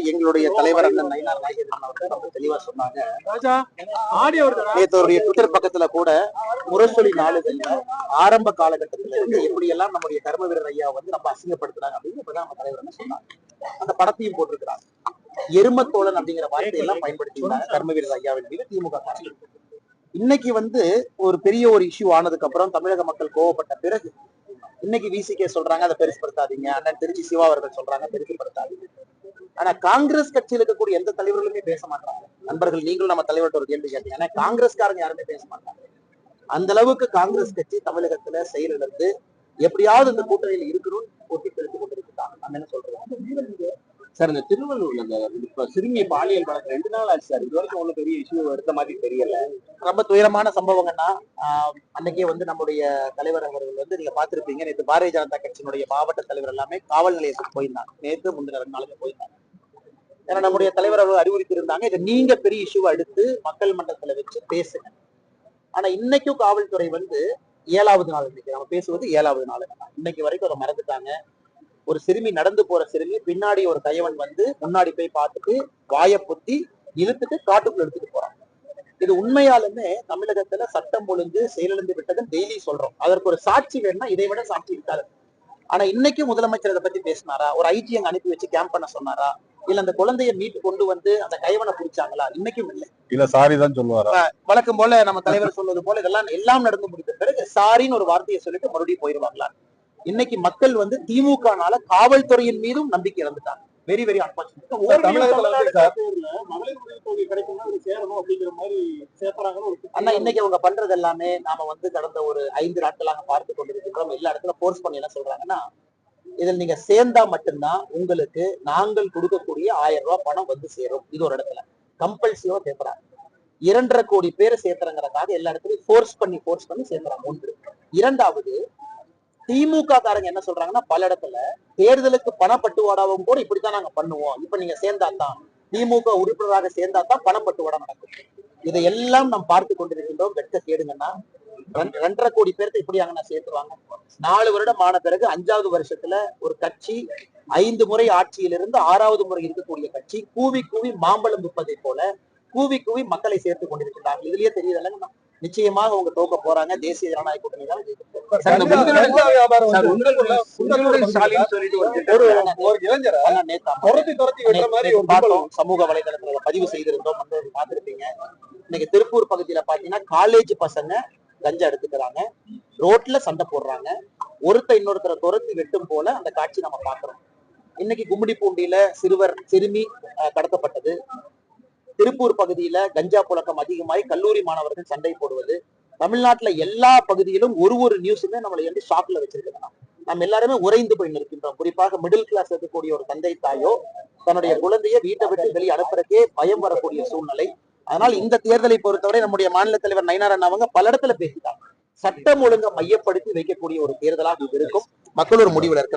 எங்களுடைய தலைவர் அண்ணன் நயினார் நாகேந்திரன் அவர்கள் ரொம்ப தெளிவா சொன்னாங்க. நேற்று ட்விட்டர் பக்கத்துல கூட முரசொலி நாளிதழ்ல ஆரம்ப காலகட்டத்தில இருந்து எப்படி எல்லாம் நம்முடைய கர்ம வீரர் ஐயா வந்து நம்ம அசிங்கப்படுத்துறாங்க அப்படின்னு இப்பதான் நம்ம தலைவர் என்ன சொன்னாங்க. அந்த படத்தையும் போட்டிருக்கிறாங்க. எருமத்தோழன் அப்படிங்கிற வார்த்தையெல்லாம் பயன்படுத்தினாங்க கர்ம வீரர் ஐயாவின் மீது திமுக. இன்னைக்கு வந்து ஒரு பெரிய ஒரு இஷ்யூ ஆனதுக்கு அப்புறம் தமிழக மக்கள் கோவப்பட்ட பிறகு இன்னைக்கு விசிகே சொல்றாங்க அதை பெருசுப்படுத்தாதீங்க, அண்ணன் திருச்சி சிவா அவர்கள் சொல்றாங்க பெருசுப்படுத்தாதீங்க. ஆனா காங்கிரஸ் கட்சியில் இருக்கக்கூடிய எந்த தலைவர்களுமே பேச மாட்டாங்க. நண்பர்கள், நீங்களும் நம்ம தலைவர்கிட்ட ஒரு கேள்வி கேட்டீங்க. ஆனா காங்கிரஸ்காரங்க யாருமே பேச மாட்டாங்க. அந்த அளவுக்கு காங்கிரஸ் கட்சி தமிழகத்துல செயலிழந்து எப்படியாவது இந்த கூட்டணியில் இருக்கணும்னு ஒட்டி தெரிந்து கொண்டிருக்கிறாங்க. நம்ம என்ன சொல்றோம் சார், இந்த திருவள்ளூர்ல இப்ப சிறுமி பாலியல் வழக்கு 2 நாள் ஆச்சு சார். இது வரைக்கும் ஒன்றும் பெரிய இஷ்யூ எடுத்த மாதிரி தெரியல. ரொம்ப துயரமான சம்பவங்கன்னா அன்னைக்கே வந்து நம்முடைய தலைவர் அவர்கள் வந்து நீங்க பாத்திருப்பீங்க. நேற்று பாரதிய ஜனதா கட்சியினுடைய மாவட்ட தலைவர் எல்லாமே காவல் நிலையத்துக்கு போயிருந்தாங்க. நேற்று முந்தின 2 நாளுக்கு போயிருந்தாங்க. ஏன்னா நம்முடைய தலைவர் அவர்கள் அறிவுறுத்தியிருந்தாங்க, இதை நீங்க பெரிய இஷ்யூவா எடுத்து மக்கள் மன்றத்துல வச்சு பேசுங்க. ஆனா இன்னைக்கும் காவல்துறை வந்து 7வது நாள், இன்னைக்கு நம்ம பேசுவது 7வது நாள். இன்னைக்கு வரைக்கும் அதை மறந்துட்டாங்க. ஒரு சிறுமி நடந்து போற சிறுமி பின்னாடி ஒரு கையவன் வந்து முன்னாடி போய் பார்த்துட்டு வாயை பொத்தி இழுத்துட்டு காட்டுக்குள்ள எடுத்துட்டு போறாங்க. இது உண்மையாலுமே தமிழகத்துல சட்டம் ஒழுங்கு செயலிழந்து விட்டதுன்னு டெய்லி சொல்றோம். அதற்கு ஒரு சாட்சி வேணும்னா இதை விட சாட்சி இருக்காது. ஆனா இன்னைக்கு முதலமைச்சர் அதை பத்தி பேசினாரா? ஒரு ஐஜி அங்க அனுப்பி வச்சு கேம்ப் பண்ண சொன்னாரா? இல்ல அந்த குழந்தைய மீட்டு கொண்டு வந்து அந்த கைவனை பிடிச்சாங்களா? இன்னைக்கும் இல்லை. இல்ல சாரி தான் சொல்லுவாரா? வழக்கம் போல நம்ம தலைவர் சொல்வது போல இதெல்லாம் எல்லாம் நடந்து முடிந்த பிறகு சாரின்னு ஒரு வார்த்தையை சொல்லிட்டு மறுபடியும் போயிடுவாங்களா? இன்னைக்கு மக்கள் வந்து திமுகனால காவல்துறையின் மீதும் நம்பிக்கை இழந்துட்டாங்க. Very very unfortunate. ஆனா இன்னைக்கு அவங்க பண்றது எல்லாமே நாம வந்து கடந்த ஒரு 5 நாட்களாக பார்த்து கொண்டிருக்கிறோம். எல்லா இடத்துல போர்ஸ் பண்ணி என்ன சொல்றாங்கன்னா, இதில் நீங்க சேர்ந்தா மட்டும்தான் உங்களுக்கு நாங்கள் கொடுக்கக்கூடிய 1000 ரூபாய் பணம் வந்து சேரும். இது ஒரு இடத்துல கம்பல்சிவா சேர்க்கிறாங்க. 2.5 கோடி பேரை சேர்த்துறங்கிறதுக்காக எல்லா இடத்துலயும் போர்ஸ் பண்ணி சேர்க்கிறாங்க. 1. 2வது, திமுக காரங்க என்ன சொல்றாங்கன்னா, பல இடத்துல தேர்தலுக்கு பணப்பட்டுவாடாவும் கூட இப்படித்தான் நாங்க பண்ணுவோம். இப்ப நீங்க சேர்ந்தாதான் திமுக உறுப்பினராக சேர்ந்தாதான் பணப்பட்டுவாடா நடக்கும். இதையெல்லாம் நாம் பார்த்து கொண்டிருக்கின்றோம். வெட்க கேடுங்கன்னா 2.5 கோடி பேருக்கு இப்படி அங்க சேர்த்துருவாங்க. 4 வருடம் ஆன பிறகு 5வது வருஷத்துல ஒரு கட்சி 5 முறை ஆட்சியிலிருந்து 6வது முறை இருக்கக்கூடிய கட்சி கூவி கூவி மாம்பழம் விற்பதை போல கூவி கூவி மக்களை சேர்த்து கொண்டிருக்கிறார்கள். இதுலயே தெரியுது நிச்சயமாக அவங்க தோக்க போறாங்க. தேசிய ஜனநாயக கூட்டணி தான் சமூக வலைதளத்துல பதிவு செய்திருந்தோம், பார்த்திருப்பீங்க. இன்னைக்கு திருப்பூர் பகுதியில பாத்தீங்கன்னா காலேஜ் பசங்க கஞ்சா எடுத்துக்கிறாங்க, ரோட்ல சண்டை போடுறாங்க, ஒருத்தர் இன்னொருத்தரை துரத்தி வெட்டும் போல அந்த காட்சி நம்ம பாக்குறோம். இன்னைக்கு கும்மிடிப்பூண்டியில சிறுமி கடத்தப்பட்டது, திருப்பூர் பகுதியில கஞ்சா புழக்கம் அதிகமாய் கல்லூரி மாணவர்கள் சண்டை போடுவது, தமிழ்நாட்டுல எல்லா பகுதியிலும் ஒரு நியூஸுமே நம்மளை வந்து ஷாக்ல வச்சிருக்காங்க. நம்ம எல்லாருமே உறைந்து போய் நிற்கின்றோம். குறிப்பாக மிடில் கிளாஸ் இருக்கக்கூடிய ஒரு தந்தை தாயோ தன்னுடைய குழந்தைய வீட்டை விட்டு வெளியே அனுப்புறதுக்கே பயம் வரக்கூடிய சூழ்நிலை. அதனால் இந்த தேர்தலை பொறுத்தவரை நம்முடைய மாநில தலைவர் நயினார் அண்ணா அவங்க பல இடத்துல பேசிட்டாங்க. சட்டம் ஒழுங்கை மையப்படுத்தி வைக்கக்கூடிய ஒரு தேர்தலாக இது இருக்கும். மக்கள் ஒரு முடிவில் இருக்கிறாங்க.